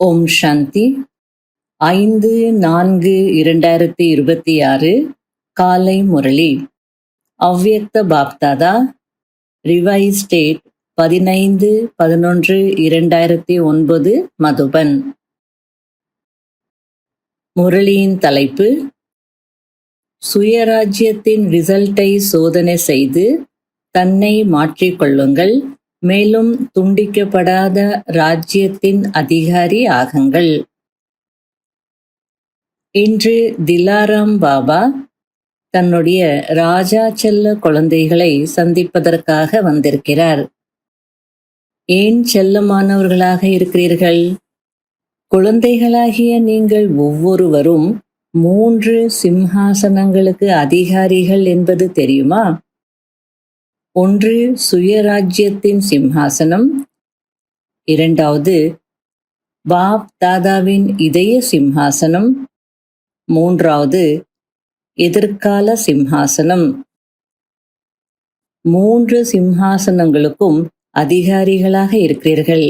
ஓம் சாந்தி. 5/4/2026 காலை முரளி. அவ்யக்த Bapdada, revise date 15/11/2009, Madhuban. முரளியின் தலைப்பு: சுயராஜ்யத்தின் ரிசல்ட்டை சோதனை செய்து தன்னை மாற்றிக்கொள்ளுங்கள், மேலும் துண்டிக்கப்படாத ராஜ்யத்தின் அதிகாரி ஆகுங்கள். இன்று திலாராம் பாபா தன்னுடைய ராஜா செல்ல குழந்தைகளை சந்திப்பதற்காக வந்திருக்கிறார். ஏன் செல்லமானவர்களாக இருக்கிறீர்கள்? குழந்தைகளாகிய நீங்கள் ஒவ்வொருவரும் 3 சிம்ஹாசனங்களுக்கு அதிகாரிகள் என்பது தெரியுமா? ஒன்று சுயராஜ்யத்தின் சிம்ஹாசனம், இரண்டாவது பாப் தாதாவின் இதய சிம்ஹாசனம், மூன்றாவது எதிர்கால சிம்ஹாசனம். 3 சிம்ஹாசனங்களுக்கும் அதிகாரிகளாக இருக்கிறீர்கள்.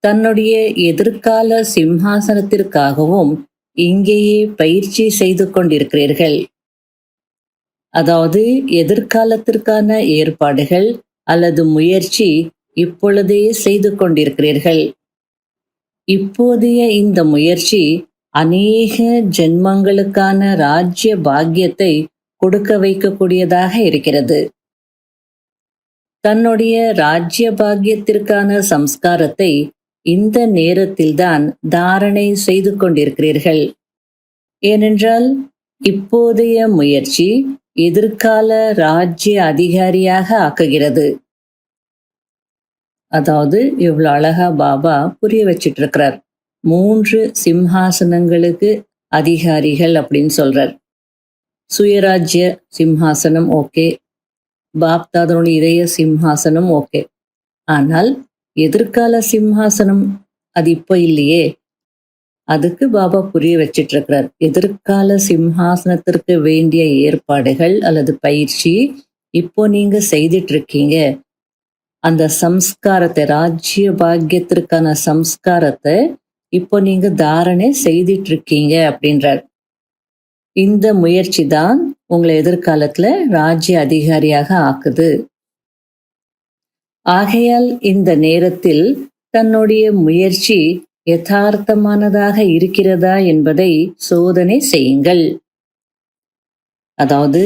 தன்னுடைய எதிர்கால சிம்ஹாசனத்திற்காகவும் இங்கேயே பயிற்சி செய்து கொண்டிருக்கிறீர்கள். அதாவது எதிர்காலத்திற்கான ஏற்பாடுகள் அல்லது முயற்சி இப்பொழுதே செய்து கொண்டிருக்கிறீர்கள். இப்போதைய இந்த முயற்சி அநேக ஜென்மங்களுக்கான ராஜ்ய பாக்கியத்தை கொடுக்க வைக்கக்கூடியதாக இருக்கிறது. தன்னுடைய ராஜ்ய பாக்கியத்திற்கான சம்ஸ்காரத்தை இந்த நேரத்தில்தான் தாரணை செய்து கொண்டிருக்கிறீர்கள். ஏனென்றால் இப்போதைய முயற்சி எதிர்கால ராஜ்ய அதிகாரியாக ஆக்குகிறது. அதாவது இவ்வளவு அழகா பாபா புரிய வச்சிட்டு இருக்கிறார். 3 சிம்ஹாசனங்களுக்கு அதிகாரிகள் அப்படின்னு சொல்றார். சுயராஜ்ய சிம்ஹாசனம் ஓகே, பாப்தாதனுடைய இதய சிம்ஹாசனம் ஓகே. ஆனால் எதிர்கால சிம்ஹாசனம் அது இப்போ இல்லையே. அதுக்கு பாபா புரிய வச்சிட்டு இருக்கிறார். எதிர்கால சிம்ஹாசனத்திற்கு வேண்டிய ஏற்பாடுகள் அல்லது பயிற்சி இப்போ நீங்க செய்துட்டு இருக்கீங்க. அந்த சம்ஸ்காரத்தை, ராஜ்ய பாக்கியத்திற்கான சம்ஸ்காரத்தை இப்போ நீங்க தாரணை செய்துட்டு இருக்கீங்க அப்படின்றார். இந்த முயற்சி தான் உங்களை எதிர்காலத்துல ராஜ்ய அதிகாரியாக ஆக்குது. ஆகையால் இந்த நேரத்தில் தன்னுடைய முயற்சி யதார்த்தமானதாக இருக்கிறதா என்பதை சோதனை செய்யுங்கள். அதாவது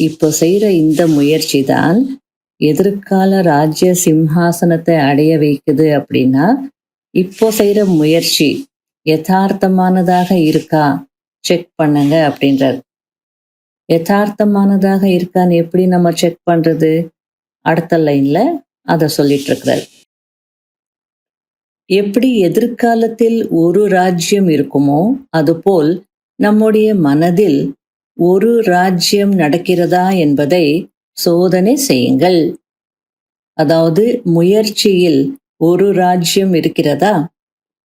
இப்போ செய்யற இந்த முயற்சி தான் எதிர்கால ராஜ்ய சிம்ஹாசனத்தை அடைய வைக்குது. அப்படின்னா இப்போ செய்யற முயற்சி யதார்த்தமானதாக இருக்கா செக் பண்ணுங்க அப்படின்றார். யதார்த்தமானதாக இருக்கான்னு எப்படி நம்ம செக் பண்றது? அடுத்த லைன்ல அதை சொல்லிட்டு இருக்கிறார். எப்படி எதிர்காலத்தில் ஒரு ராஜ்யம் இருக்குமோ அதுபோல் நம்முடைய மனதில் ஒரு ராஜ்யம் நடக்கிறதா என்பதை சோதனை செய்யுங்கள். அதாவது முயற்சியில் ஒரு ராஜ்யம் இருக்கிறதா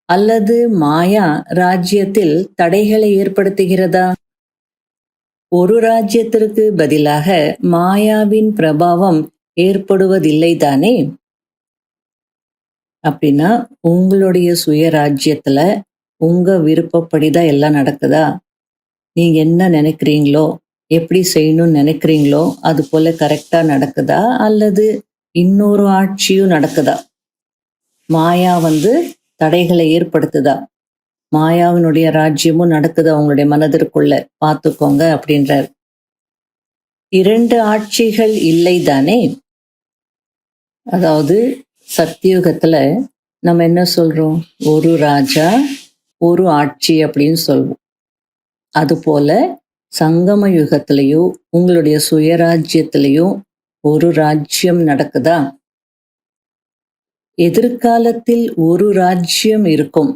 அல்லது மாயா ராஜ்யத்தில் தடைகளை ஏற்படுத்துகிறதா? ஒரு ராஜ்யத்திற்கு பதிலாக மாயாவின் பிரபாவம் ஏற்படுவதில்லை தானே? அப்படின்னா உங்களுடைய சுயராஜ்யத்துல உங்க விருப்பப்படிதான் எல்லாம் நடக்குதா? நீங்க என்ன நினைக்கிறீங்களோ, எப்படி செய்யணும்னு நினைக்கிறீங்களோ அது போல கரெக்டா நடக்குதா அல்லது இன்னொரு ஆட்சியும் நடக்குதா? மாயா தடைகளை ஏற்படுத்துதா? மாயாவினுடைய ராஜ்யமும் நடக்குதா உங்களுடைய மனதிற்குள்ள? பார்த்துக்கோங்க அப்படின்றார். 2 ஆட்சிகள் இல்லை தானே? அதாவது சத்தியுகத்துல நம்ம என்ன சொல்றோம்? ஒரு ராஜா ஒரு ஆட்சி அப்படின்னு சொல்வோம். அதுபோல சங்கம யுகத்திலையும் உங்களுடைய சுயராஜ்யத்திலையும் ஒரு ராஜ்யம் நடக்குதா? எதிர்காலத்தில் ஒரு ராஜ்யம் இருக்கும்.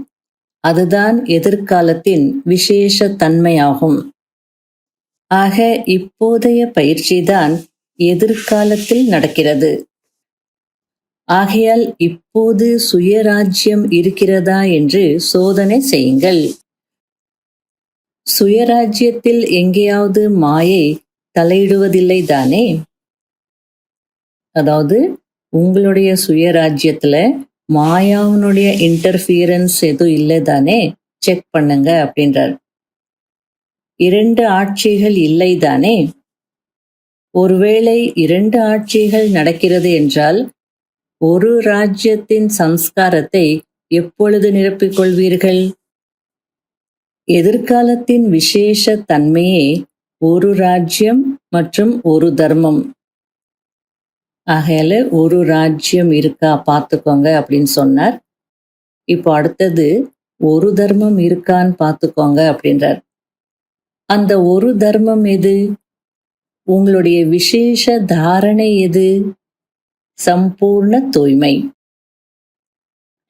அதுதான் எதிர்காலத்தின் விசேஷ தன்மையாகும். ஆக இப்போதைய பயிற்சிதான் எதிர்காலத்தில் நடக்கிறது. ஆகையால் இப்போது சுயராஜ்யம் இருக்கிறதா என்று சோதனை செய்யுங்கள். சுயராஜ்யத்தில் எங்கேயாவது மாயை தலையிடுவதில்லை தானே? அதாவது உங்களுடைய சுயராஜ்யத்துல மாயாவினுடைய இன்டர்ஃபியரன்ஸ் எதுவும் இல்லை தானே, செக் பண்ணுங்க அப்படின்றார். 2 ஆட்சிகள் இல்லை தானே. ஒருவேளை 2 ஆட்சிகள் நடக்கிறது என்றால் ஒரு ராஜ்யத்தின் சம்ஸ்காரத்தை எப்பொழுது நிரப்பிக் கொள்வீர்கள்? எதிர்காலத்தின் விசேஷ தன்மையே ஒரு ராஜ்யம் மற்றும் ஒரு தர்மம். ஆகையால ஒரு ராஜ்யம் இருக்கா பார்த்துக்கோங்க அப்படின்னு சொன்னார். இப்போ அடுத்தது ஒரு தர்மம் இருக்கான்னு பார்த்துக்கோங்க அப்படின்றார். அந்த ஒரு தர்மம் எது? உங்களுடைய விசேஷ தாரணை எது? சம்பூர்ண தூய்மை.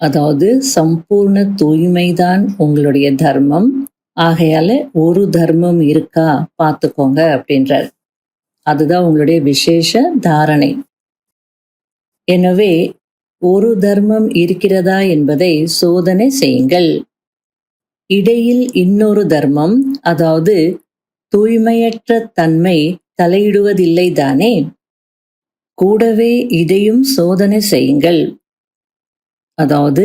அதாவது சம்பூர்ண தூய்மைதான் உங்களுடைய தர்மம். ஆகையால ஒரு தர்மம் இருக்கா பார்த்துக்கோங்க அப்படின்றார். அதுதான் உங்களுடைய விசேஷ தாரணை. எனவே ஒரு தர்மம் இருக்கிறதா என்பதை சோதனை செய்யுங்கள். இடையில் இன்னொரு தர்மம், அதாவது தூய்மையற்ற தன்மை தலையிடுவதில்லை தானே. கூடவே இதையும் சோதனை செய்யுங்கள். அதாவது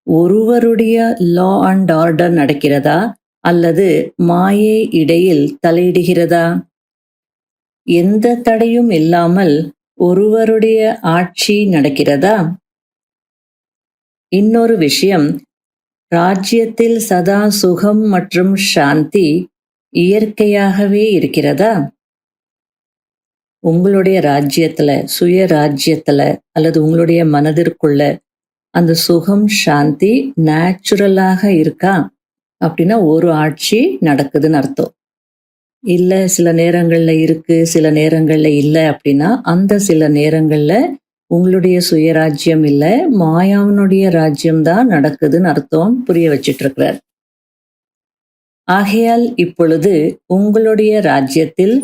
ஒருவருடைய லா அண்ட் ஆர்டர் நடக்கிறதா அல்லது மாயை இடையில் தலையிடுகிறதா? எந்த தடையும் இல்லாமல் ஒருவருடைய ஆட்சி நடக்கிறதா? இன்னொரு விஷயம், ராஜ்யத்தில் சதா சுகம் மற்றும் சாந்தி இயற்கையாகவே இருக்கிறதா? உங்களுடைய ராஜ்யத்துல, சுய ராஜ்யத்துல அல்லது உங்களுடைய மனதிற்குள்ள அந்த சுகம் சாந்தி நேச்சுரலாக இருக்கா அப்படின்னா ஒரு ஆட்சி நடக்குதுன்னு அர்த்தம். இல்ல சில நேரங்கள்ல இருக்கு, சில நேரங்கள்ல இல்லை அப்படின்னா அந்த சில நேரங்கள்ல உங்களுடைய சுயராஜ்யம் இல்ல, மாயாவினுடைய ராஜ்யம்தான் நடக்குதுன்னு அர்த்தம் புரிய வச்சிட்டு இருக்கிறார். ஆகையால் இப்பொழுது உங்களுடைய ராஜ்யத்தில்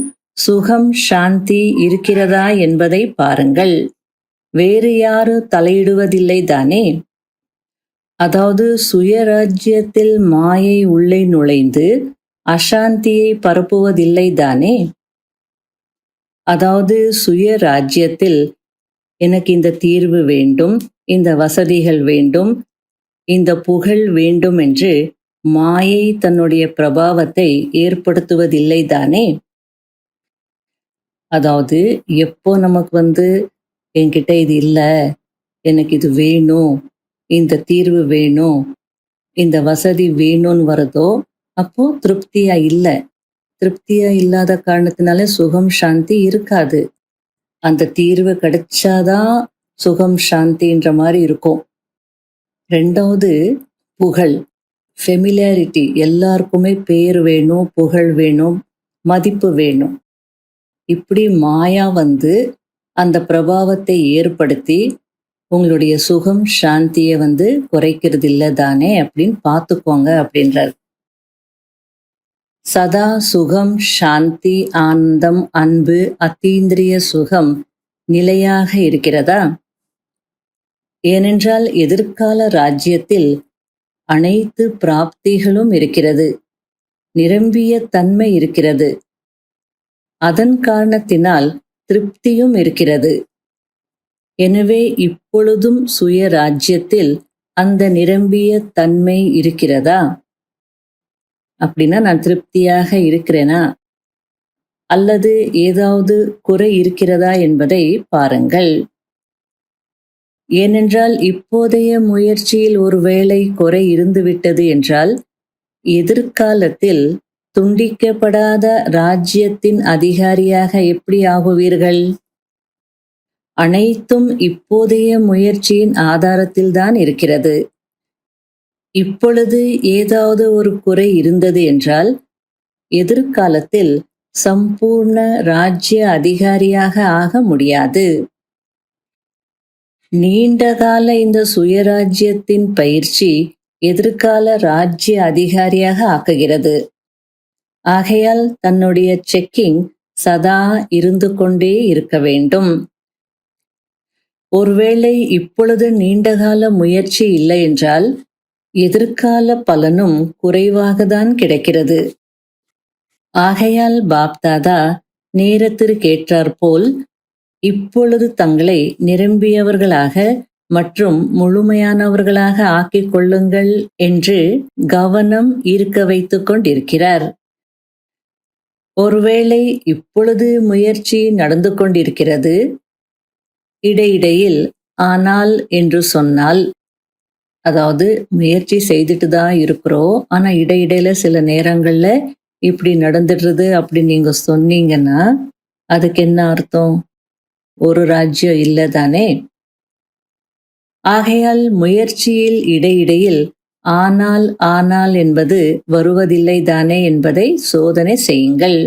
சுகம் சாந்தி இருக்கிறதா என்பதை பாருங்கள். வேறு யாரும் தலையிடுவதில்லை தானே. அதாவது சுயராஜ்யத்தில் மாயை உள்ளே நுழைந்து அசாந்தியை பரப்புவதில்லை தானே. அதாவது சுயராஜ்யத்தில் எனக்கு இந்த தீர்வு வேண்டும், இந்த வசதிகள் வேண்டும், இந்த புகழ் வேண்டும் என்று மாயை தன்னுடைய பிரபாவத்தை ஏற்படுத்துவதில்லை தானே. அதாவது எப்போ நமக்கு என்கிட்ட இது இல்லை, எனக்கு இது வேணும், இந்த தீர்வு வேணும், இந்த வசதி வேணும்னு வருதோ அப்போ திருப்தியா இல்லை. திருப்தியா இல்லாத காரணத்தினால சுகம் சாந்தி இருக்காது. அந்த தீர்வு கிடைச்சாதான் சுகம் சாந்தின்ற மாதிரி இருக்கும். 2வது புகழ், ஃபெமிலியாரிட்டி. எல்லாருக்குமே பேர் வேணும், புகழ் வேணும், மதிப்பு வேணும். இப்படி மாயா அந்த பிரபாவத்தை ஏற்படுத்தி உங்களுடைய சுகம் சாந்தியை குறைக்கிறது இல்லை தானே அப்படின்னு பார்த்துக்கோங்க அப்படின்றார். சதா சுகம் சாந்தி ஆனந்தம் அன்பு அத்தீந்திரிய சுகம் நிலையாக இருக்கிறதா? ஏனென்றால் எதிர்கால ராஜ்யத்தில் அனைத்து பிராப்திகளும் இருக்கிறது, நிரம்பிய தன்மை இருக்கிறது. அதன் காரணத்தினால் திருப்தியும் இருக்கிறது. எனவே இப்பொழுதும் சுய ராஜ்யத்தில் அந்த நிரம்பிய தன்மை இருக்கிறதா? அப்படின்னா நான் திருப்தியாக இருக்கிறேனா அல்லது ஏதாவது குறை இருக்கிறதா என்பதை பாருங்கள். ஏனென்றால் இப்போதைய முயற்சியில் ஒருவேளை குறை இருந்துவிட்டது என்றால் எதிர்காலத்தில் துண்டிக்கப்படாத ராஜ்யத்தின் அதிகாரியாக எப்படி ஆகுவீர்கள்? அனைத்தும் இப்போதைய முயற்சியின் ஆதாரத்தில்தான் இருக்கிறது. இப்பொழுது ஏதாவது ஒரு குறை இருந்தது என்றால் எதிர்காலத்தில் சம்பூர்ண ராஜ்ய அதிகாரியாக ஆக முடியாது. நீண்டகால இந்த சுயராஜ்யத்தின் பயிற்சி எதிர்கால ராஜ்ய அதிகாரியாக ஆக்குகிறது. ஆகையால் தன்னுடைய செக்கிங் சதா இருந்து கொண்டே இருக்க வேண்டும். ஒருவேளை இப்பொழுது நீண்டகால முயற்சி இல்லை என்றால் எதிர்கால பலனும் குறைவாகத்தான் கிடைக்கிறது. ஆகையால் பாப்தாதா நேரத்திற்கேற்றாற்போல் இப்பொழுது தங்களை நிரம்பியவர்களாக மற்றும் முழுமையானவர்களாக ஆக்கிக் கொள்ளுங்கள் என்று கவனம் ஈர்க்க வைத்துக் கொண்டிருக்கிறார். ஒருவேளை இப்பொழுது முயற்சி நடந்து கொண்டிருக்கிறது, இடையிடையில் ஆனால் என்று சொன்னால், அதாவது முயற்சி செய்துட்டு தான் இருக்கிறோம், ஆனா இடையிடையில சில நேரங்கள்ல இப்படி நடந்துடுறது அப்படி நீங்க சொன்னீங்கன்னா அதுக்கு என்ன அர்த்தம்? ஒரு ராஜ்யம் இல்லை தானே. ஆகையால் முயற்சியில் இடையிடையில் ஆனால் ஆனால் என்பது வருவதில்லை தானே என்பதை சோதனை செய்யுங்கள்.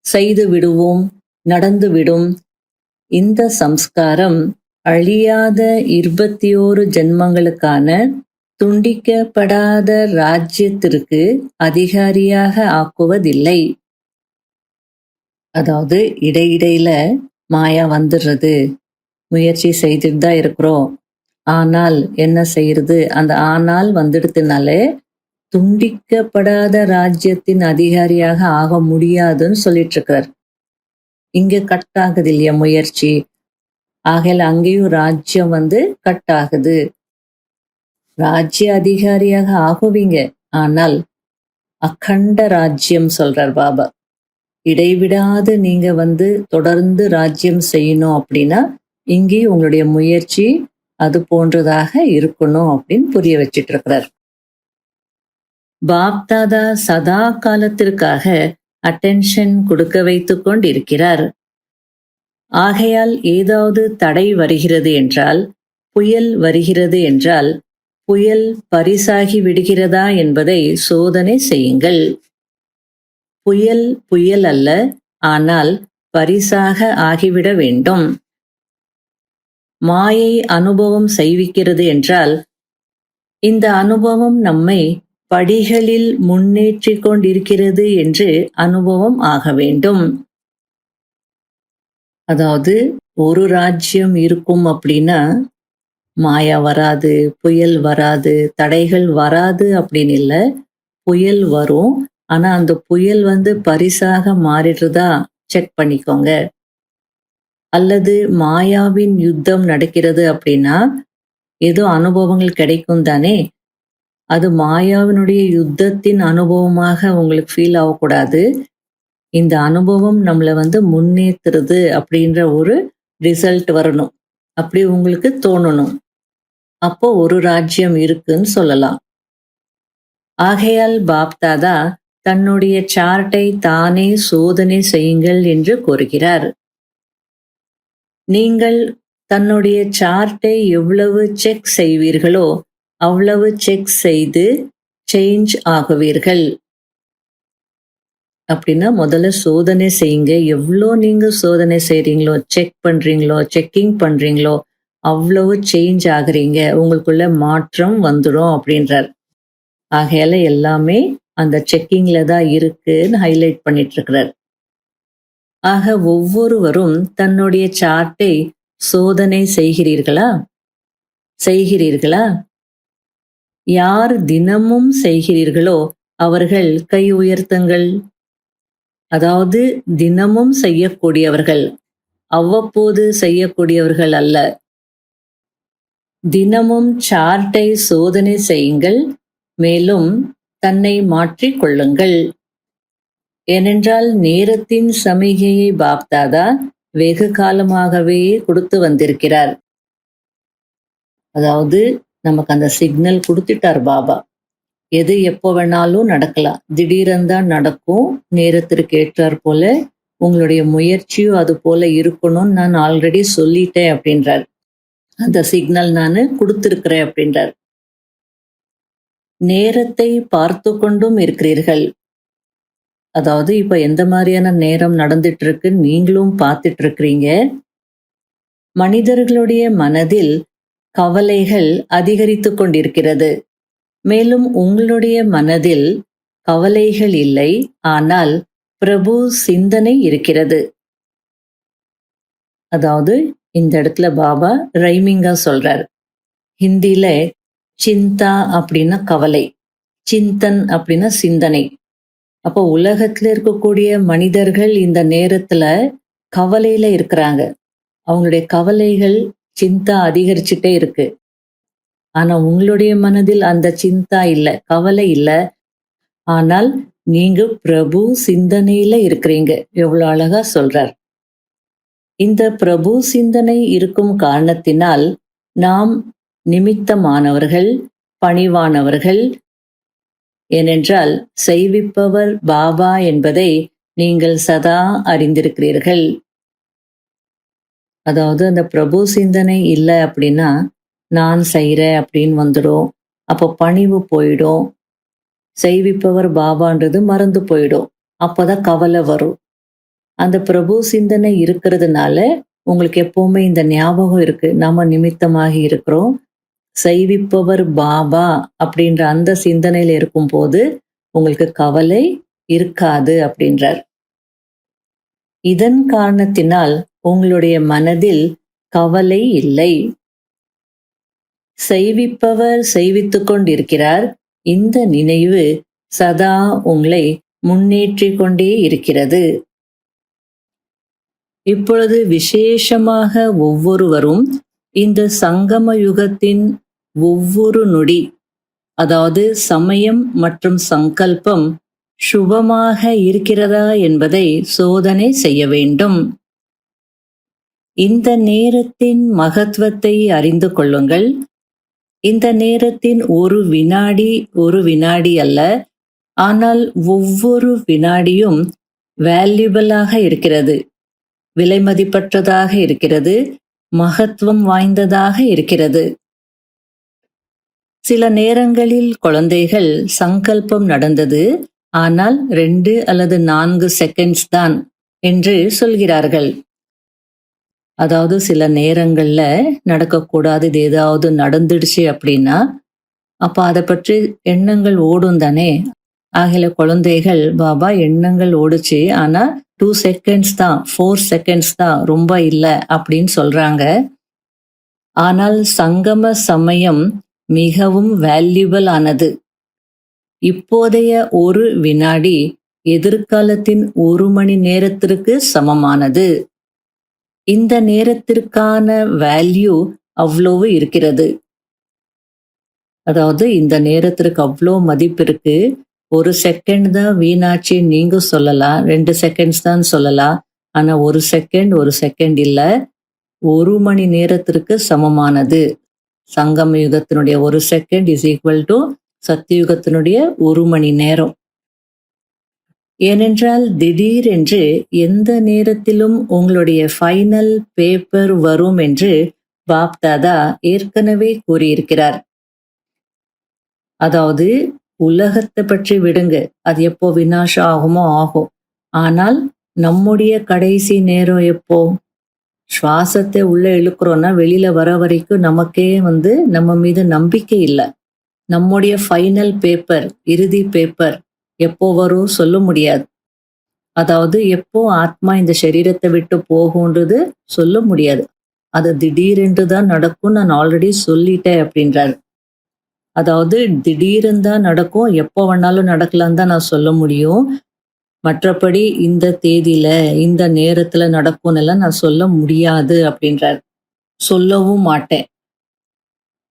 செய்து விடுவோம், நடந்துவிடும். இந்த சம்ஸ்காரம் அழியாத 21 ஜென்மங்களுக்கான துண்டிக்கப்படாத ராஜ்யத்திற்கு அதிகாரியாக ஆக்குவதில்லை. அதாவது இடையிடையில மாயா வந்துடுறது, முயற்சி செய்துட்டு தான் இருக்கிறோம், ஆனால் என்ன செய்யறது, அந்த ஆனால் வந்துடுதுனாலே துண்டிக்கப்படாத ராஜ்யத்தின் அதிகாரியாக ஆக முடியாதுன்னு சொல்லிட்டு இருக்கிறார். இங்க கட் ஆகுது இல்லையா முயற்சி, ஆகையில அங்கேயும் ராஜ்யம் கட் ஆகுது. ராஜ்ய அதிகாரியாக ஆகுவீங்க, ஆனால் அகண்ட ராஜ்யம் சொல்றார் பாபா. இடைவிடாது நீங்க தொடர்ந்து ராஜ்யம் செய்யணும் அப்படின்னா இங்கேயும் உங்களுடைய முயற்சி அது போன்றதாக இருக்கணும் அப்படின்னு புரிய வச்சிட்டு இருக்கிறார். பாப்தாதா சதா காலத்திற்காக அட்டென்ஷன் கொடுக்க வைத்துக் கொண்டிருக்கிறார். ஆகையால் ஏதாவது தடை வருகிறது என்றால், புயல் வருகிறது என்றால், புயல் பரிசாகி விடுகிறதா என்பதை சோதனை செய்யுங்கள். புயல் புயல் அல்ல, ஆனால் பரிசாக ஆகிவிட வேண்டும். மாயை அனுபவம் செய்விக்கிறது என்றால், இந்த அனுபவம் நம்மை படிகளில் முன்னேற்றிக் கொண்டிருக்கிறது என்று அனுபவம் ஆக வேண்டும். அதாவது ஒரு ராஜ்யம் இருக்கும் அப்படின்னா மாயா வராது, புயல் வராது, தடைகள் வராது அப்படின்னு இல்லை. புயல் வரும், ஆனா அந்த புயல் பரிசாக மாறிடுறதா செக் பண்ணிக்கோங்க. அல்லது மாயாவின் யுத்தம் நடக்கிறது அப்படின்னா ஏதோ அனுபவங்கள் கிடைக்கும் தானே, அது மாயாவினுடைய யுத்தத்தின் அனுபவமாக உங்களுக்கு ஃபீல் ஆகக்கூடாது. இந்த அனுபவம் நம்மளை முன்னேற்றுறது அப்படின்ற ஒரு ரிசல்ட் வரணும், அப்படி உங்களுக்கு தோணணும். அப்போ ஒரு ராஜ்யம் இருக்குன்னு சொல்லலாம். ஆகையால் பாப்தாதா தன்னுடைய சார்ட்டை தானே சோதனை செய்யுங்கள் என்று கூறுகிறார். நீங்கள் தன்னுடைய சார்ட்டை எவ்வளவு செக் செய்வீர்களோ அவ்வளவு செக் செய்து சேஞ்ச் ஆகுவீர்கள். அப்படின்னா முதல்ல சோதனை செய்யுங்க. எவ்வளோ நீங்க சோதனை செய்றீங்களோ, செக் பண்றீங்களோ, செக்கிங் பண்றீங்களோ அவ்வளவு சேஞ்ச் ஆகுறீங்க, உங்களுக்குள்ள மாற்றம் வந்துடும் அப்படின்றார். ஆகையால எல்லாமே அந்த செக்கிங்ல தான் இருக்குன்னு ஹைலைட் பண்ணிட்டு இருக்கிறார். ஆக ஒவ்வொருவரும் தன்னுடைய சார்ட்டை சோதனை செய்கிறீர்களா? யார் தினமும் செய்கிறீர்களோ அவர்கள் கை உயர்த்துங்கள். அதாவது தினமும் செய்யக்கூடியவர்கள், அவ்வப்போது செய்யக்கூடியவர்கள் அல்ல. தினமும் சார்ட்டை சோதனை செய்யுங்கள், மேலும் தன்னை மாற்றிக் கொள்ளுங்கள். ஏனென்றால் நேரத்தின் சமிகையை பாப்தாதா வெகு காலமாகவே கொடுத்து வந்திருக்கிறார். அதாவது நமக்கு அந்த சிக்னல் கொடுத்துட்டார் பாபா. எது எப்போ வேணாலும் நடக்கலாம், திடீரென்தான் நடக்கும். நேரத்திற்கு ஏற்றார் போல உங்களுடைய முயற்சியும் அது போல இருக்கணும்னு நான் ஆல்ரெடி சொல்லிட்டேன் அப்படின்றார். அந்த சிக்னல் நான் கொடுத்திருக்கிறேன் அப்படின்றார். நேரத்தை பார்த்து கொண்டும் இருக்கிறீர்கள். அதாவது இப்ப எந்த மாதிரியான நேரம் நடந்துட்டு இருக்கு நீங்களும் பார்த்துட்டு இருக்கிறீங்க. மனிதர்களுடைய மனதில் கவலைகள் அதிகரித்து கொண்டிருக்கிறது. மேலும் உங்களுடைய மனதில் கவலைகள் இல்லை, ஆனால் பிரபு சிந்தனை இருக்கிறது. அதாவது இந்த இடத்துல பாபா ரைமிங்கா சொல்றார். ஹிந்தியில சிந்தா அப்படின்னா கவலை, சிந்தன் அப்படின்னா சிந்தனை. அப்போ உலகத்துல இருக்கக்கூடிய மனிதர்கள் இந்த நேரத்துல கவலையில இருக்கிறாங்க. அவங்களுடைய கவலைகள் சிந்தா அதிகரிச்சுட்டே இருக்கு. ஆனா உங்களுடைய மனதில் அந்த சிந்தா இல்ல, கவலை இல்ல. ஆனால் நீங்க பிரபு சிந்தனையில இருக்கிறீங்க. எவ்வளவு அழகா சொல்றார். இந்த பிரபு சிந்தனை இருக்கும் காரணத்தினால் நாம் நிமித்தமானவர்கள், பணிவானவர்கள். ஏனென்றால் செய்விப்பவர் பாபா என்பதை நீங்கள் சதா அறிந்திருக்கிறீர்கள். அதாவது அந்த பிரபு சிந்தனை இல்லை அப்படின்னா நான் செய்கிறேன் அப்படின்னு வந்துடும். அப்போ பணிவு போயிடும். செய்விப்பவர் பாபான்றது மறந்து போயிடும். அப்போதான் கவலை வரும். அந்த பிரபு சிந்தனை இருக்கிறதுனால உங்களுக்கு எப்பவுமே இந்த ஞாபகம் இருக்கு, நாம நிமித்தமாகி இருக்கிறோம். செய்விப்பவர் பாபா அப்படின்ற அந்த சிந்தனையில இருக்கும் போது உங்களுக்கு கவலை இருக்காது அப்படின்றார். இதன் காரணத்தினால் உங்களுடைய மனதில் கவலை இல்லை. செய்விப்பவர் செய்வித்துக் கொண்டிருக்கிறார். இந்த நினைவு சதா உங்களை முன்னேற்றிக் கொண்டே இருக்கிறது. இப்பொழுது விசேஷமாக ஒவ்வொருவரும் இந்த சங்கம யுகத்தின் ஒவ்வொரு நொடி, அதாவது சமயம் மற்றும் சங்கல்பம் சுபமாக இருக்கிறதா என்பதை சோதனை செய்ய வேண்டும். இந்த நேரத்தின் மகத்துவத்தை அறிந்து கொள்ளுங்கள். இந்த நேரத்தின் ஒரு வினாடி அல்ல, ஆனால் ஒவ்வொரு வினாடியும் வேல்யூபிளாக இருக்கிறது, விலை மதிப்பற்றதாக இருக்கிறது, மகத்துவம் வாய்ந்ததாக இருக்கிறது. சில நேரங்களில் குழந்தைகள் சங்கல்பம் நடந்தது, ஆனால் 2 அல்லது 4 செகண்ட்ஸ் தான் என்று சொல்கிறார்கள். அதாவது சில நேரங்கள்ல நடக்கக்கூடாது, இது ஏதாவது நடந்துடுச்சு அப்படின்னா அப்ப அதை பற்றி எண்ணங்கள் ஓடும் தானே. ஆகிய குழந்தைகள் பாபா எண்ணங்கள் ஓடுச்சு, ஆனா 2 செகண்ட்ஸ் தான், 4 செகண்ட்ஸ் தான், ரொம்ப இல்லை அப்படின்னு சொல்றாங்க. ஆனால் சங்கம சமயம் மிகவும் வேல்யூபிள் ஆனது. இப்போதைய ஒரு வினாடி எதிர்காலத்தின் 1 மணி நேரத்திற்கு சமமானது. இந்த நேரத்திற்கான வேல்யூ அவ்வளவு இருக்கிறது. அதாவது இந்த நேரத்திற்கு அவ்வளோ மதிப்பு இருக்கு. 1 செகண்ட் தான் வீணாச்சு நீங்க சொல்லலாம், 2 செகண்ட்ஸ் தான் சொல்லலாம். ஆனா 1 செகண்ட் இல்லை, 1 மணி நேரத்திற்கு சமமானது. சங்கம யுகத்தினுடைய 1 செகண்ட் இஸ் ஈக்குவல் டு சத்தியுகத்தினுடைய 1 மணி நேரம். ஏனென்றால் திடீரென்று எந்த நேரத்திலும் உங்களுடைய ஃபைனல் பேப்பர் வரும் என்று பாப்தாதா ஏற்கனவே கூறியிருக்கிறார். அதாவது உலகத்தை பற்றி விடுங்க, அது எப்போ விநாசம் ஆகுமோ ஆகும். ஆனால் நம்முடைய கடைசி நேரம் எப்போ? சுவாசத்தை உள்ள இழுக்கிறோம்னா வெளியில வர வரைக்கும் நமக்கே நம்ம மீது நம்பிக்கை இல்லை. நம்முடைய ஃபைனல் பேப்பர், இறுதி பேப்பர் எப்போ வரும் சொல்ல முடியாது. அதாவது எப்போ ஆத்மா இந்த சரீரத்தை விட்டு போகும்ன்றது சொல்ல முடியாது. அது திடீரென்று தான் நடக்கும், நான் ஆல்ரெடி சொல்லிட்டேன் அப்படின்றாரு. அதாவது திடீரென்று தான் நடக்கும், எப்போ வேணாலும் நடக்கலாம் தான் நான் சொல்ல முடியும். மற்றபடி இந்த தேதியில இந்த நேரத்துல நடக்கும்னு எல்லாம் நான் சொல்ல முடியாது அப்படின்றார். சொல்லவும் மாட்டேன்.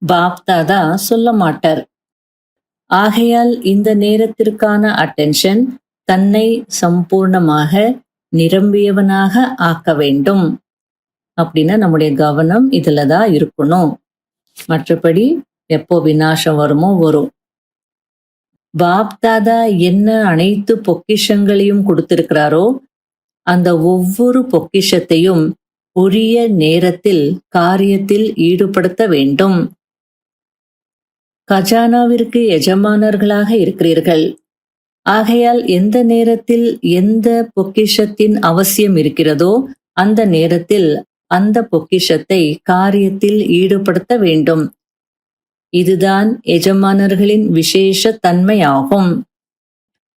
பாப்தாதா சொல்ல மாட்டார். ஆகையால் இந்த நேரத்திற்கான அட்டென்ஷன் தன்னை சம்பூர்ணமாக நிரம்பியவனாக ஆக்க வேண்டும். அப்படின்னா நம்முடைய கவனம் இதுல தான் இருக்கணும். மற்றபடி எப்போ விநாசம் வருமோ வரும். பாப்தாதா என்ன அனைத்து பொக்கிஷங்களையும் கொடுத்திருக்கிறாரோ அந்த ஒவ்வொரு பொக்கிஷத்தையும் உரிய நேரத்தில் காரியத்தில் ஈடுபடுத்த வேண்டும். கஜானாவிற்கு எஜமானர்களாக இருக்கிறீர்கள். ஆகையால் எந்த நேரத்தில் எந்த பொக்கிஷத்தின் அவசியம் இருக்கிறதோ அந்த நேரத்தில் அந்த பொக்கிஷத்தை காரியத்தில் ஈடுபடுத்த வேண்டும். இதுதான் எஜமானர்களின் விசேஷ தன்மையாகும்.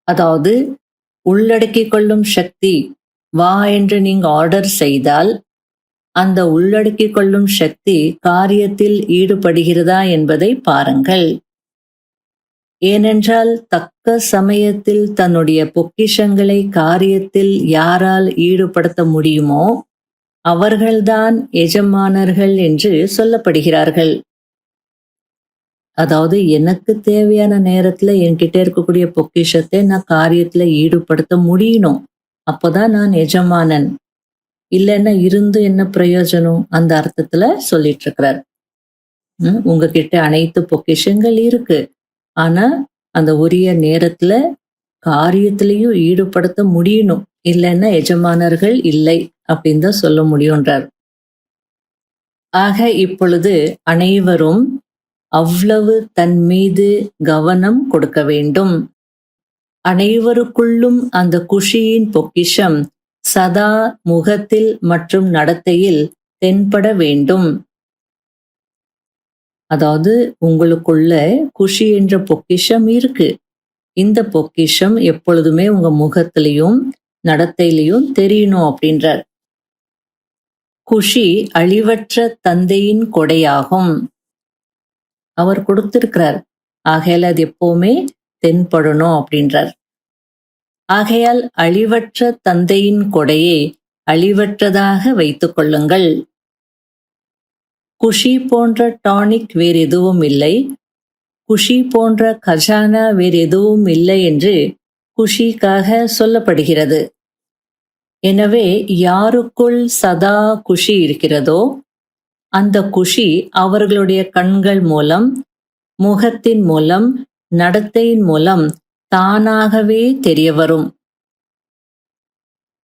அதாவது உள்ளடக்கிக் கொள்ளும் சக்தி வா என்று நீங்க ஆர்டர் செய்தால் அந்த உள்ளடக்கிக் கொள்ளும் சக்தி காரியத்தில் ஈடுபடுகிறதா என்பதை பாருங்கள். ஏனென்றால் தக்க சமயத்தில் தன்னுடைய பொக்கிஷங்களை காரியத்தில் யாரால் ஈடுபடுத்த முடியுமோ அவர்கள்தான் எஜமானர்கள் என்று சொல்லப்படுகிறார்கள். அதாவது எனக்கு தேவையான நேரத்துல என்கிட்ட இருக்கக்கூடிய பொக்கிஷத்தை நான் காரியத்துல ஈடுபடுத்த முடியணும். அப்பதான் நான் எஜமானன். இல்லைன்னா இருந்து என்ன பிரயோஜனம், அந்த அர்த்தத்துல சொல்லிட்டு இருக்கிறார். உங்ககிட்ட அனைத்து பொக்கிஷங்கள் இருக்கு. ஆனா அந்த உரிய நேரத்துல காரியத்திலையும் ஈடுபடுத்த முடியணும். இல்லைன்னா எஜமானர்கள் இல்லை அப்படின்னு தான் சொல்ல முடியும்ன்றார். ஆக இப்பொழுது அனைவரும் அவ்வளவு தன் மீது கவனம் கொடுக்க வேண்டும். அனைவருக்குள்ளும் அந்த குஷியின் பொக்கிஷம் சதா முகத்தில் மற்றும் நடத்தையில் தென்பட வேண்டும். அதாவது உங்களுக்குள்ள குஷி என்ற பொக்கிஷம் இருக்கு. இந்த பொக்கிஷம் எப்பொழுதுமே உங்க முகத்திலையும் நடத்தையிலையும் தெரியணும் அப்படின்றார். குஷி அழிவற்ற தந்தையின் கொடையாகும். அவர் கொடுத்திருக்கிறார். ஆகையால் அது எப்பவுமே தென்படணும் அப்படின்றார். ஆகையால் அழிவற்ற தந்தையின் கொடையை அழிவற்றதாக வைத்துக் கொள்ளுங்கள். குஷி போன்ற டானிக் வேறு எதுவும் இல்லை, குஷி போன்ற கஜானா வேறு எதுவும் இல்லை என்று குஷிக்காக சொல்லப்படுகிறது. எனவே யாருக்குள் சதா குஷி இருக்கிறதோ அந்த குஷி அவர்களுடைய கண்கள் மூலம், முகத்தின் மூலம், நடத்தையின் மூலம் தானாகவே தெரிய வரும்.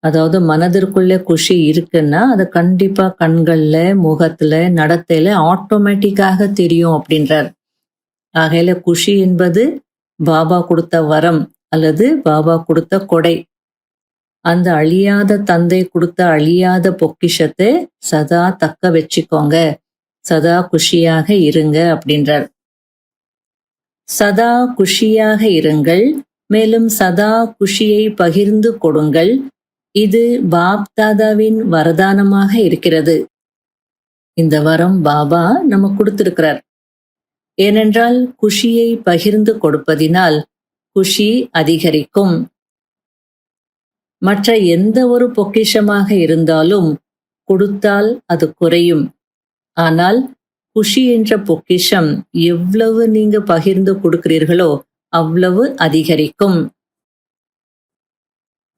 அதாவது மனதிற்குள்ள குஷி இருக்குன்னா அது கண்டிப்பா கண்கள்ல, முகத்துல, நடத்தையில ஆட்டோமேட்டிக்காக தெரியும் அப்படின்றார். ஆகையில குஷி என்பது பாபா கொடுத்த வரம் அல்லது பாபா கொடுத்த கொடை. அந்த அழியாத தந்தை கொடுத்த அழியாத பொக்கிஷத்தை சதா தக்க வச்சுக்கோங்க, சதா குஷியாக இருங்க அப்படின்றார். சதா குஷியாக இருங்கள், மேலும் சதா குஷியை பகிர்ந்து கொடுங்கள். இது பாப் தாதாவின் வரதானமாக இருக்கிறது. இந்த வரம் பாபா நம்ம கொடுத்திருக்கிறார். ஏனென்றால் குஷியை பகிர்ந்து கொடுப்பதினால் குஷி அதிகரிக்கும். மற்ற எந்த ஒரு பொக்கிஷமாக இருந்தாலும் கொடுத்தால் அது குறையும். ஆனால் குஷி என்ற பொக்கிஷம் எவ்வளவு நீங்க பகிர்ந்து கொடுக்கிறீர்களோ அவ்வளவு அதிகரிக்கும்.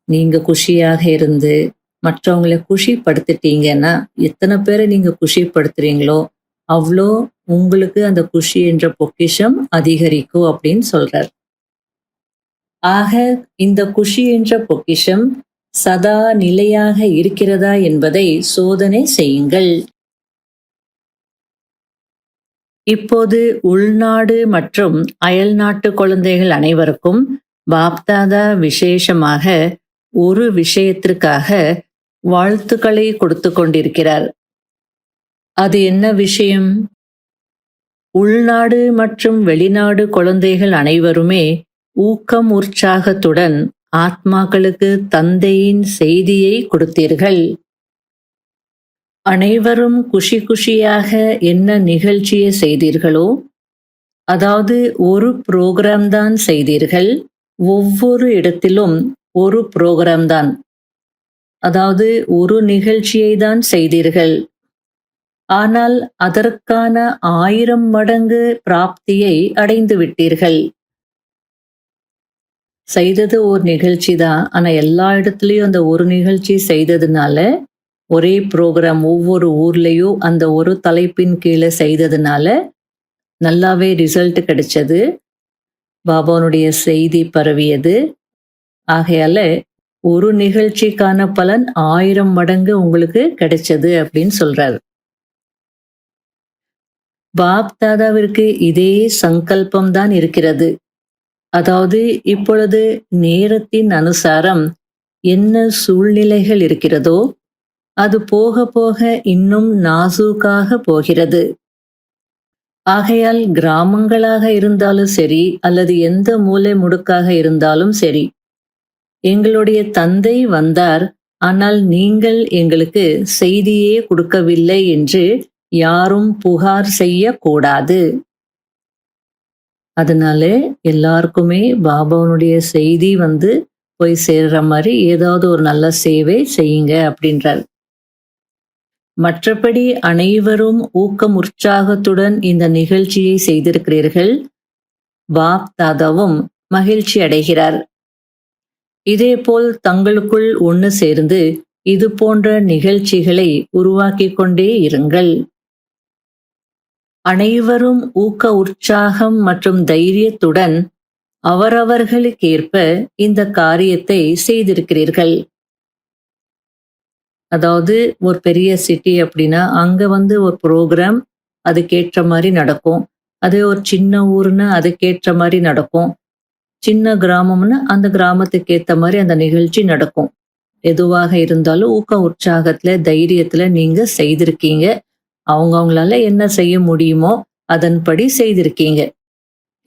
நீங்க குஷியாக இருந்து மற்றவங்களை குஷிப்படுத்திட்டீங்கன்னா, எத்தனை பேரை நீங்க குஷிப்படுத்துறீங்களோ அவ்வளோ உங்களுக்கு அந்த குஷி என்ற பொக்கிஷம் அதிகரிக்கும் அப்படின்னு சொல்றார். ஆக இந்த குஷி என்ற பொக்கிஷம் சதா நிலையாக இருக்கிறதா என்பதை சோதனை செய்யுங்கள். இப்போது உள்நாடு மற்றும் அயல்நாட்டு குழந்தைகள் அனைவருக்கும் பாப்தாதா விசேஷமாக ஒரு விஷயத்திற்காக வாழ்த்துக்களை கொடுத்து கொண்டிருக்கிறார். அது என்ன விஷயம்? உள்நாடு மற்றும் வெளிநாடு குழந்தைகள் அனைவருமே ஊக்கம் உற்சாகத்துடன் ஆத்மாக்களுக்கு தந்தையின் செய்தியை கொடுத்தீர்கள். அனைவரும் குஷி குஷியாக என்ன நிகழ்ச்சியை செய்தீர்களோ, அதாவது ஒரு புரோகிராம் தான் செய்தீர்கள். ஒவ்வொரு இடத்திலும் ஒரு புரோகிராம் தான், அதாவது ஒரு நிகழ்ச்சியை தான் செய்தீர்கள். ஆனால் அதற்கான 1000 மடங்கு பிராப்தியை அடைந்து விட்டீர்கள். செய்தது ஒரு நிகழ்ச்சி தான், ஆனா எல்லா இடத்துலயும் அந்த ஒரு நிகழ்ச்சி செய்ததுனால, ஒரே ப்ரோக்ராம் ஒவ்வொரு ஊர்லயும் அந்த ஒரு தலைப்பின் கீழே செய்ததுனால நல்லாவே ரிசல்ட் கிடைச்சது. பாபாவுடைய செய்தி பரவியது. ஆகையால ஒரு நிகழ்ச்சிக்கான பலன் 1000 மடங்கு உங்களுக்கு கிடைச்சது அப்படின்னு சொல்றாரு. பாப் தாதாவிற்கு இதே சங்கல்பம் தான் இருக்கிறது. அதாவது இப்பொழுது நேரத்தின் அனுசாரம் என்ன சூழ்நிலைகள் இருக்கிறதோ அது போக போக இன்னும் நாசூக்காக போகிறது. ஆகையால் கிராமங்களாக இருந்தாலும் சரி அல்லது எந்த மூலை முடுக்காக இருந்தாலும் சரி, எங்களுடைய தந்தை வந்தார், ஆனால் நீங்கள் எங்களுக்கு செய்தியே கொடுக்கவில்லை என்று யாரும் புகார் செய்யக்கூடாது. அதனால எல்லாருக்குமே பாபாவுடைய செய்தி போய் சேர்ற மாதிரி ஏதாவது ஒரு நல்ல சேவை செய்யுங்க அப்படின்றார். மற்றபடி அனைவரும் ஊக்கம் உற்சாகத்துடன் இந்த நிகழ்ச்சியை செய்திருக்கிறீர்கள். பாப் தாதாவும் மகிழ்ச்சி அடைகிறார். இதேபோல் தங்களுக்குள் ஒன்று சேர்ந்து இது போன்ற நிகழ்ச்சிகளை உருவாக்கிக் கொண்டே இருங்கள். அனைவரும் ஊக்க உற்சாகம் மற்றும் தைரியத்துடன் அவரவர்களுக்கேற்ப இந்த காரியத்தை செய்திருக்கிறீர்கள். அதாவது ஒரு பெரிய சிட்டி அப்படின்னா அங்க ஒரு ப்ரோக்ராம் அதுக்கேற்ற மாதிரி நடக்கும். அதே ஒரு சின்ன ஊர்னா அதுக்கேற்ற மாதிரி நடக்கும். சின்ன கிராமம்னா அந்த கிராமத்துக்கு ஏத்த மாதிரி அந்த நிகழ்ச்சி நடக்கும். எதுவாக இருந்தாலும் ஊக்க உற்சாகத்துல தைரியத்துல நீங்க செய்திருக்கீங்க. அவங்கவுங்களால என்ன செய்ய முடியுமோ அதன்படி செய்திருக்கீங்க.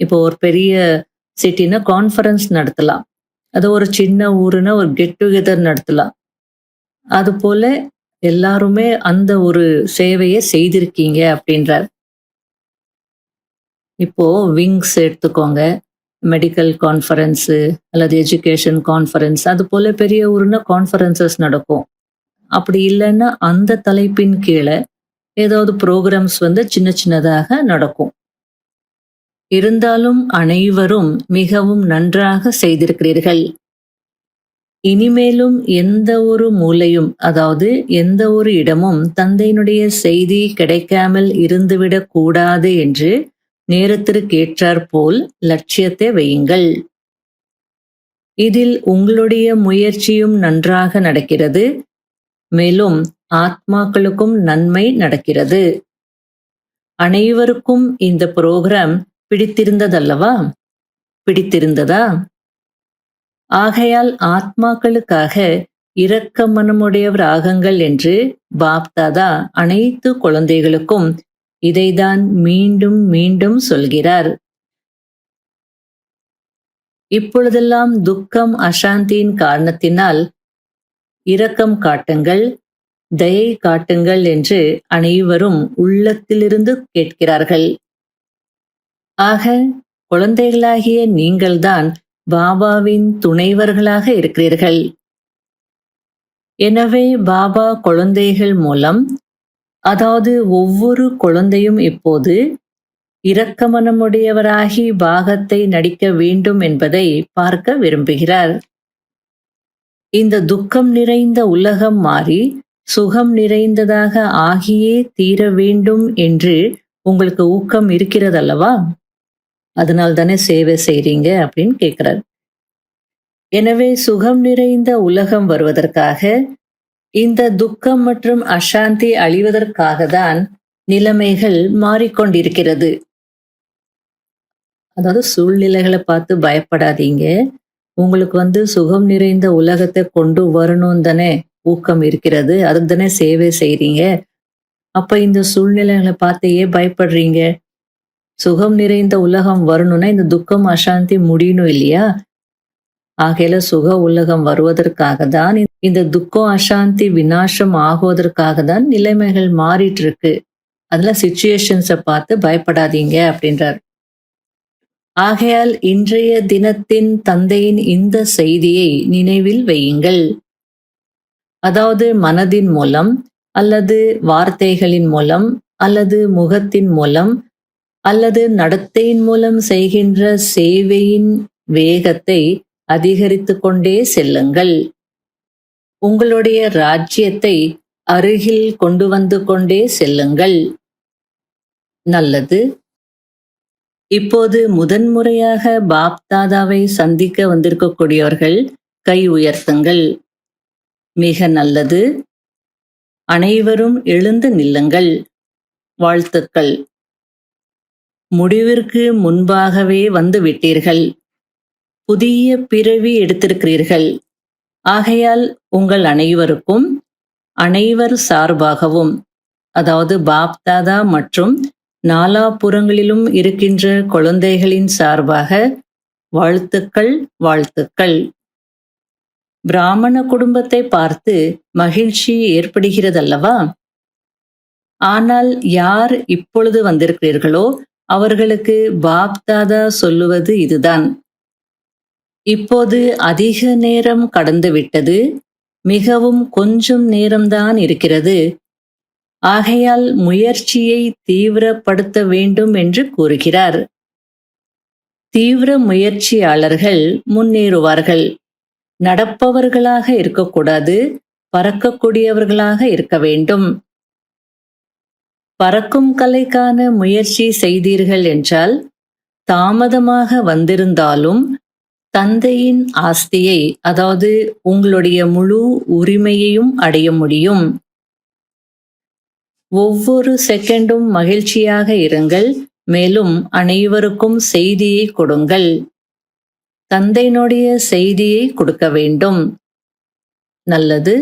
இப்போ ஒரு பெரிய சிட்டினா கான்ஃபரன்ஸ் நடத்தலாம். அது ஒரு சின்ன ஊருன்னா ஒரு கெட் டுகெதர் நடத்தலாம். அது போல எல்லாருமே அந்த ஒரு சேவையை செய்திருக்கீங்க அப்படின்றார். இப்போ விங்ஸ் எடுத்துக்கோங்க. மெடிக்கல் கான்ஃபரன்ஸு அல்லது எஜுகேஷன் கான்ஃபரன்ஸ் அது போல பெரிய ஊர்னா கான்ஃபரன்சஸ் நடக்கும். அப்படி இல்லைன்னா அந்த தலைப்பின் கீழே ஏதாவது ப்ரோக்ராம்ஸ் சின்ன சின்னதாக நடக்கும். இருந்தாலும் அனைவரும் மிகவும் நன்றாக செய்திருக்கிறீர்கள். இனிமேலும் எந்த ஒரு மூலையும் அதாவது எந்த ஒரு இடமும் தந்தையினுடைய செய்தி கிடைக்காமல் இருந்துவிடக் கூடாது என்று நேரத்திற்கேற்றாற்போல் லட்சியத்தை வையுங்கள். இதில் உங்களுடைய முயற்சியும் நன்றாக நடக்கிறது. மேலும் ஆத்மாக்களுக்கும் நன்மை நடக்கிறது. அனைவருக்கும் இந்த புரோகிராம் பிடித்திருந்ததல்லவா? பிடித்திருந்ததா? ஆகையால் ஆத்மாக்களுக்காக இரக்க மனமுடையவர் ஆகுங்கள் என்று பாப்தாதா அனைத்து குழந்தைகளுக்கும் இதைதான் மீண்டும் மீண்டும் சொல்கிறார். இப்பொழுதெல்லாம் துக்கம் அசாந்தியின் காரணத்தினால் இரக்கம் காட்டுங்கள், தயை காட்டுங்கள் என்று அனைவரும் உள்ளத்திலிருந்து கேட்கிறார்கள். ஆக குழந்தைகளாகிய நீங்கள்தான் பாபாவின் துணைவர்களாக இருக்கிறீர்கள். எனவே பாபா குழந்தைகள் மூலம் அதாவது ஒவ்வொரு குழந்தையும் இப்போது இரக்கமனமுடையவராகி பாகத்தை நடிக்க வேண்டும் என்பதை பார்க்க விரும்புகிறார். இந்த துக்கம் நிறைந்த உலகம் மாறி சுகம் நிறைந்ததாக ஆகியே தீர வேண்டும் என்று உங்களுக்கு ஊக்கம் இருக்கிறதல்லவா? அதனால் தானே சேவை செய்றீங்க அப்படின்னு கேட்கிறார். எனவே சுகம் நிறைந்த உலகம் வருவதற்காக இந்த துக்கம் மற்றும் அசாந்தி அழிவதற்காக தான் நிலைமைகள் மாறிக்கொண்டிருக்கிறது. அதாவது சூழ்நிலைகளை பார்த்து பயப்படாதீங்க. உங்களுக்கு சுகம் நிறைந்த உலகத்தை கொண்டு வரணும் தானே ஊக்கம் இருக்கிறது. அதுக்கு தானே சேவை செய்றீங்க. அப்ப இந்த சூழ்நிலைகளை பார்த்து ஏன் பயப்படுறீங்க? சுகம் நிறைந்த உலகம் வரணும்னா இந்த துக்கம் அசாந்தி முடியணும் இல்லையா? ஆகையில சுக உலகம் வருவதற்காக தான் இந்த துக்கம் அசாந்தி விநாசம் ஆகுவதற்காக தான் நிலைமைகள் மாறிட்டு இருக்கு. அதுல சிச்சுவேஷன்ஸை பார்த்து பயப்படாதீங்க அப்படின்றார். ஆகையால் இன்றைய தினத்தின் தந்தையின் இந்த செய்தியை நினைவில் வையுங்கள். அதாவது மனதின் மூலம் அல்லது வார்த்தைகளின் மூலம் அல்லது முகத்தின் மூலம் அல்லது நடத்தையின் மூலம் செய்கின்ற சேவையின் வேகத்தை அதிகரித்து கொண்டே செல்லுங்கள். உங்களுடைய ராஜ்யத்தை அருகில் கொண்டு வந்து கொண்டே செல்லுங்கள். நல்லது. இப்போது முதன்முறையாக பாப் தாதாவை சந்திக்க வந்திருக்கக்கூடியவர்கள் கை உயர்த்துங்கள். மிக நல்லது. அனைவரும் எழுந்து நில்லுங்கள். வாழ்த்துக்கள். முடிவிற்கு முன்பாகவே வந்து விட்டீர்கள். புதிய பிறவி எடுத்திருக்கிறீர்கள். ஆகையால் உங்கள் அனைவருக்கும் அனைவர் சார்பாகவும் அதாவது பாப் தாதா மற்றும் நாலாபுறங்களிலும் இருக்கின்ற குழந்தைகளின் சார்பாக வாழ்த்துக்கள் வாழ்த்துக்கள். பிராமண குடும்பத்தை பார்த்து மகிழ்ச்சி ஏற்படுகிறதல்லவா? ஆனால் யார் இப்பொழுது வந்திருக்கிறீர்களோ அவர்களுக்கு பாப் தாதா சொல்லுவது இதுதான். இப்போது அதிக நேரம் கடந்து விட்டது. மிகவும் கொஞ்சம் நேரம்தான் இருக்கிறது. ஆகையால் முயற்சியை தீவிரப்படுத்த வேண்டும் என்று கூறுகிறார். தீவிர முயற்சியாளர்கள் முன்னேறுவார்கள். நடப்பவர்களாக இருக்கக்கூடாது, பறக்கக்கூடியவர்களாக இருக்க வேண்டும். பறக்கும் கலைக்கான முயற்சி செய்தீர்கள் என்றால் தாமதமாக வந்திருந்தாலும் தந்தையின் ஆஸ்தியை, அதாவது உங்களுடைய முழு உரிமையையும் அடைய முடியும். ஒவ்வொரு செகண்டும் மகிழ்ச்சியாக இருங்கள், மேலும் அனைவருக்கும் செய்தியை கொடுங்கள். தந்தையினுடைய செய்தியை கொடுக்க வேண்டும். நல்லது.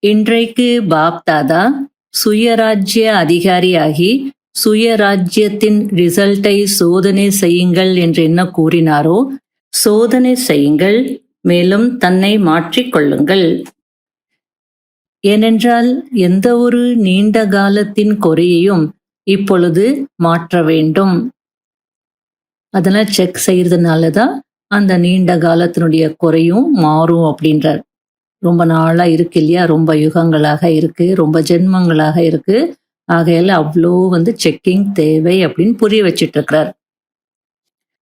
இன்றைக்கு பாப் தாதா சுயராஜ்ய அதிகாரியாகி சுயராஜ்யத்தின் ரிசல்ட்டை சோதனை செய்யுங்கள் என்று என்ன கூறினாரோ சோதனை செய்யுங்கள், மேலும் தன்னை மாற்றிக்கொள்ளுங்கள். ஏனென்றால் எந்த ஒரு நீண்ட காலத்தின் குறையையும் இப்பொழுது மாற்ற வேண்டும். அதெல்லாம் செக் செய்யறதுனால தான் அந்த நீண்ட காலத்தினுடைய குறையும் மாறும் அப்படின்றார். ரொம்ப நாளா இருக்கு இல்லையா, ரொம்ப யுகங்களாக இருக்கு, ரொம்ப ஜென்மங்களாக இருக்கு. ஆகையால அவ்வளோ செக்கிங் தேவை அப்படின்னு புரிய வச்சிட்டு இருக்கிறார்.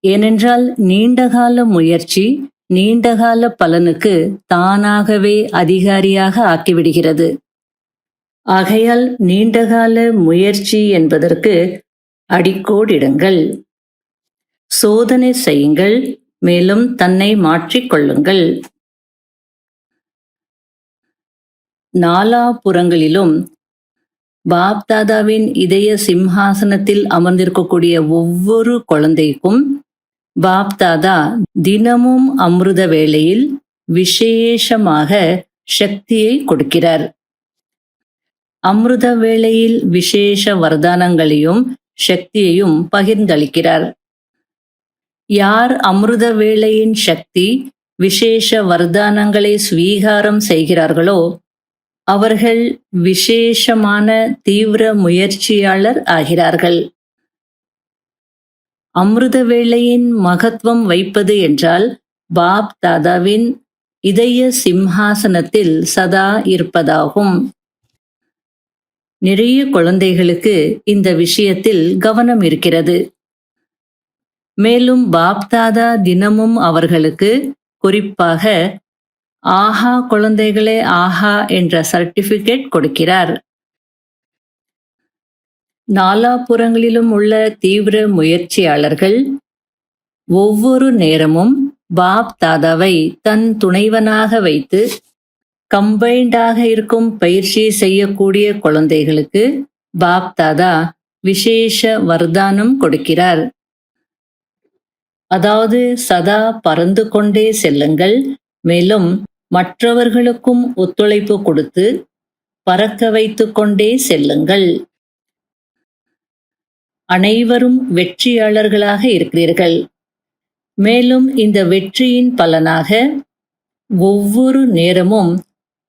ஏனென்றால் நீண்டகால முயற்சி நீண்டகால பலனுக்கு தானாகவே அதிகாரியாக ஆக்கிவிடுகிறது. ஆகையால் நீண்டகால முயற்சி என்பதற்கு அடிக்கோடிடுங்கள். சோதனை செய்யுங்கள், மேலும் தன்னை மாற்றிக்கொள்ளுங்கள். நாலாபுறங்களிலும் பாப் தாதாவின் இதய சிம்ஹாசனத்தில் அமர்ந்திருக்கக்கூடிய ஒவ்வொரு குழந்தைக்கும் பாப் தாதா தினமும் அமிர்த வேளையில் விசேஷமாக சக்தியை கொடுக்கிறார். அமிர்த வேளையில் விசேஷ வரதானங்களையும் சக்தியையும் பகிர்ந்தளிக்கிறார். யார் அமிர்த வேளையின் சக்தி விசேஷ வரதானங்களை ஸ்வீகாரம் செய்கிறார்களோ அவர்கள் விசேஷமான தீவிர முயற்சியாளர் ஆகிறார்கள். அமிர்த வேளையின் மகத்துவம் வைப்பது என்றால் பாப் தாதாவின் இதய சிம்ஹாசனத்தில் சதா இருப்பதாகும். நிறைய குழந்தைகளுக்கு இந்த விஷயத்தில் கவனம் இருக்கிறது. மேலும் பாப் தாதா தினமும் அவர்களுக்கு, குறிப்பாக ஆஹா குழந்தைகளே ஆஹா என்ற சர்டிபிகேட் கொடுக்கிறார். நாலாபுறங்களிலும் உள்ள தீவிர முயற்சியாளர்கள் ஒவ்வொரு நேரமும் பாப் தாதாவை தன் துணைவனாக வைத்து கம்பைண்டாக இருக்கும் பயிற்சி செய்யக்கூடிய குழந்தைகளுக்கு பாப் தாதா விசேஷ வரதானம் கொடுக்கிறார். அதாவது சதா பறந்து கொண்டே செல்லுங்கள், மேலும் மற்றவர்களுக்கும் ஒத்துழைப்பு கொடுத்து பறக்க வைத்துக் கொண்டே செல்லுங்கள். அனைவரும் வெற்றியாளர்களாக இருக்கிறீர்கள். மேலும் இந்த வெற்றியின் பலனாக ஒவ்வொரு நேரமும்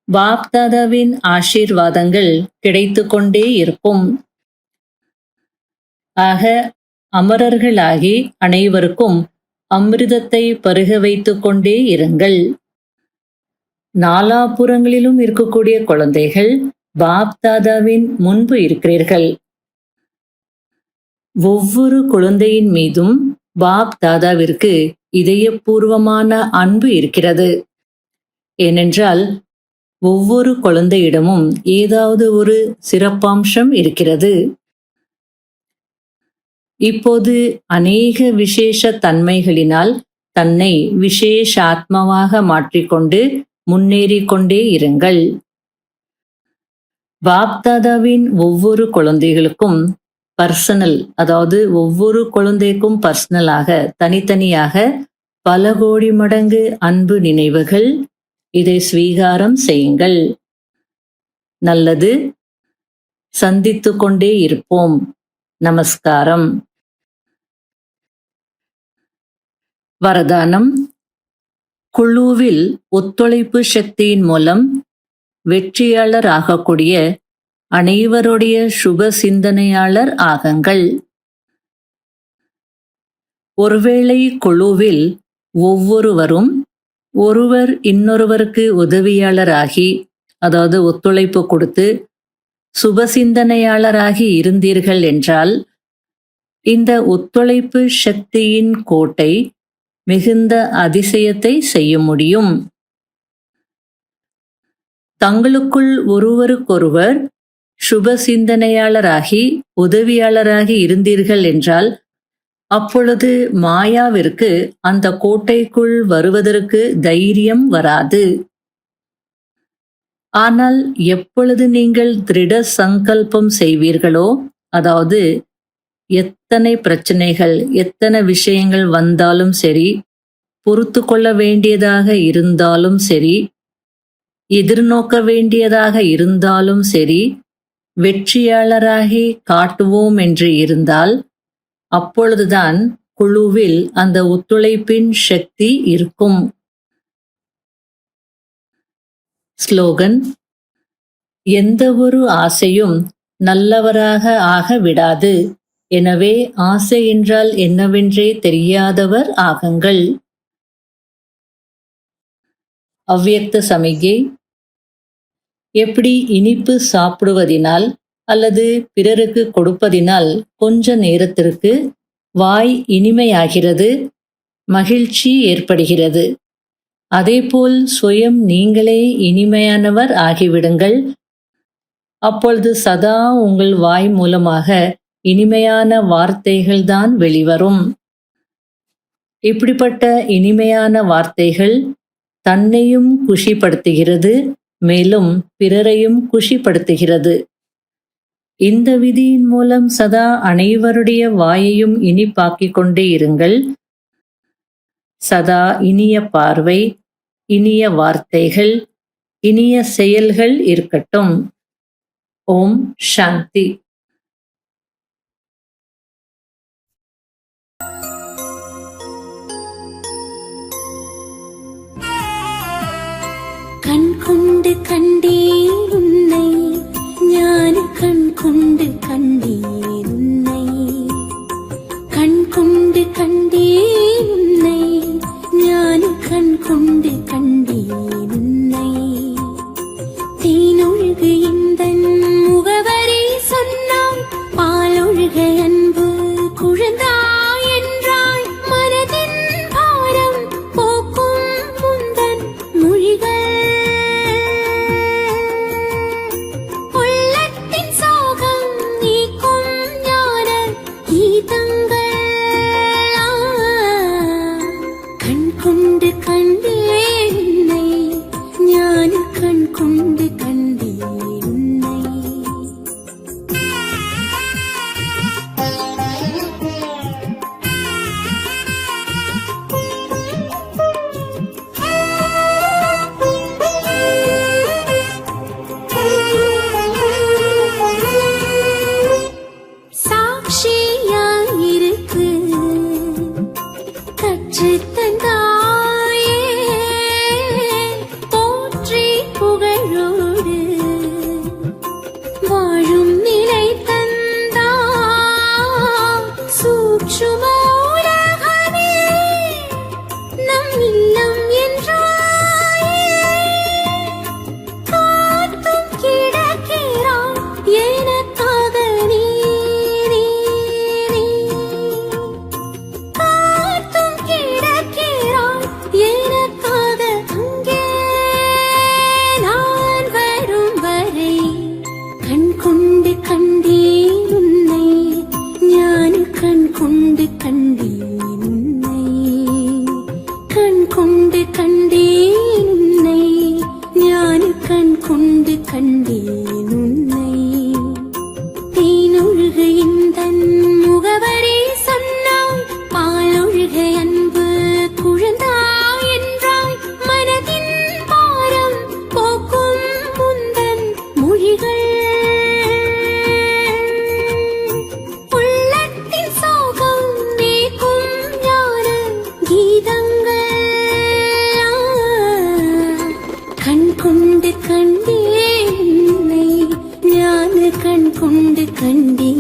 பாப் தாதாவின் ஆசீர்வாதங்கள் கிடைத்து கொண்டே இருக்கும். ஆக அமரர்களாகி அனைவருக்கும் அமிர்தத்தை பருக வைத்துக் கொண்டே இருங்கள். நாலாபுறங்களிலும் இருக்கக்கூடிய குழந்தைகள் பாப் தாதாவின் முன்பு இருக்கிறீர்கள். ஒவ்வொரு குழந்தையின் மீதும் பாப் தாதாவிற்கு இதயபூர்வமான அன்பு இருக்கிறது. ஏனென்றால் ஒவ்வொரு குழந்தையிடமும் ஏதாவது ஒரு சிறப்பம்சம் இருக்கிறது. இப்போது அநேக விசேஷ தன்மைகளினால் தன்னை விசேஷாத்மாவாக மாற்றிக்கொண்டு முன்னேறிக் கொண்டே இருங்கள். பாப் தாதாவின் ஒவ்வொரு குழந்தைகளுக்கும் பர்சனல், அதாவது ஒவ்வொரு குழந்தைக்கும் பர்சனலாக தனித்தனியாக பல கோடி மடங்கு அன்பு நினைவுகள். இதை ஸ்வீகாரம் செய்யுங்கள். நல்லது. சந்தித்து கொண்டே இருப்போம். நமஸ்காரம். வரதானம். குழுவில் ஒத்துழைப்பு சக்தியின் மூலம் வெற்றியாளர் ஆகக்கூடிய அனைவருடைய சுப சிந்தனையாளர் ஆகுங்கள். ஒருவேளை குழுவில் ஒவ்வொருவரும் ஒருவர் இன்னொருவருக்கு உதவியாளராகி, அதாவது ஒத்துழைப்பு கொடுத்து சுபசிந்தனையாளராகி இருந்தீர்கள் என்றால் இந்த ஒத்துழைப்பு சக்தியின் கோட்டை மிகுந்த அதிசயத்தை செய்ய முடியும். தங்களுக்குள் ஒருவருக்கொருவர் சுப சிந்தனையாளராகி உதவியாளராகி இருந்தீர்கள் என்றால் அப்பொழுது மாயாவிற்கு அந்த கோட்டைக்குள் வருவதற்கு தைரியம் வராது. ஆனால் எப்பொழுது நீங்கள் திருட சங்கல்பம் செய்வீர்களோ, அதாவது எத்தனை பிரச்சனைகள் எத்தனை விஷயங்கள் வந்தாலும் சரி, பொறுத்து கொள்ள வேண்டியதாக இருந்தாலும் சரி, எதிர்நோக்க வேண்டியதாக இருந்தாலும் சரி, வெற்றியாளராகி காட்டுவோம் என்று இருந்தால் அப்பொழுதுதான் குழுவில் அந்த ஒத்துழைப்பின் சக்தி இருக்கும். ஸ்லோகன்: எந்த ஒரு ஆசையும் நல்லவராக ஆக விடாது. எனவே ஆசை என்றால் என்னவென்றே தெரியாதவர் ஆகுங்கள். அவ்யக்த சமிகை: எப்படி இனிப்பு சாப்பிடுவதினால் அல்லது பிறருக்கு கொடுப்பதினால் கொஞ்ச நேரத்திற்கு வாய் இனிமையாகிறது, மகிழ்ச்சி ஏற்படுகிறது, அதேபோல் சுயம் நீங்களே இனிமையானவர் ஆகிவிடுங்கள். அப்பொழுது சதா உங்கள் வாய் மூலமாக இனிமையான வார்த்தைகள்தான் வெளிவரும். இப்படிப்பட்ட இனிமையான வார்த்தைகள் தன்னையும் குஷிப்படுத்துகிறது, மேலும் பிறரையும் குஷிப்படுத்துகிறது. இந்த விதியின் மூலம் சதா அனைவருடைய வாயையும் இனிப்பாக்கிக் கொண்டே இருங்கள். சதா இனிய பார்வை, இனிய வார்த்தைகள், இனிய செயல்கள் இருக்கட்டும். ஓம் சாந்தி. கண் கொண்டு கண்டேன் உன்னை, ஞான கண் கொண்டு கண்டேன் உன்னை, கண் கொண்டு கண்டேன் உன்னை, ஞான கண் கொண்டு கண்டேன் உன்னை. தேனொழுகு இந்தன் முகவரி சொன்னாய், பாலொழுக அன்பு குழந்தாய் என்றாய். மனதின் பாரம் போக்கும் முந்தன் மொழிகள், உள்ளத்தின் சோகம் நீக்கும் ஞான கீதங்கள். கண் கொண்டு கண்டேன் உன்னை, ஞான கண் கொண்டு கண்டேன் உன்னை. சாட்சியாயிருக்கு கற்றுத் தந்தாயே, போற்றி புகழோடு வாழும் நிலை தந்தாய். சூட்சும உலகமே நம் இல்லம் என்றாயே, காத்தும் கிடக்கிறாய் எனக்காக நீ, நீ, நீ. காத்தும் கிடக்கிறாய் எனக்காக அங்கே நான் வரும் வரை. கண் கொண்டு கண்டேன் உன்னை, ஞான கண் கொண்டு கண்டேன் உன்னை, கண் கொண்டு கண்டேன் உன்னை, ஞான கண் கொண்டு கண்டேன் உன்னை. தேனொழுக இந்தன் முகவரி சொன்னாய், பாலொழுக அன்பு குழந்தாய் என்றாய். மனதின் பாரம் போக்கும் முந்தன் மொழிகள், உள்ளத்தின் சோகம் நீக்கும் ஞான கீதங்கள். கண் கொண்டு கண்டேன் உன்னை, ஞான கண் கொண்டு கண்டேன்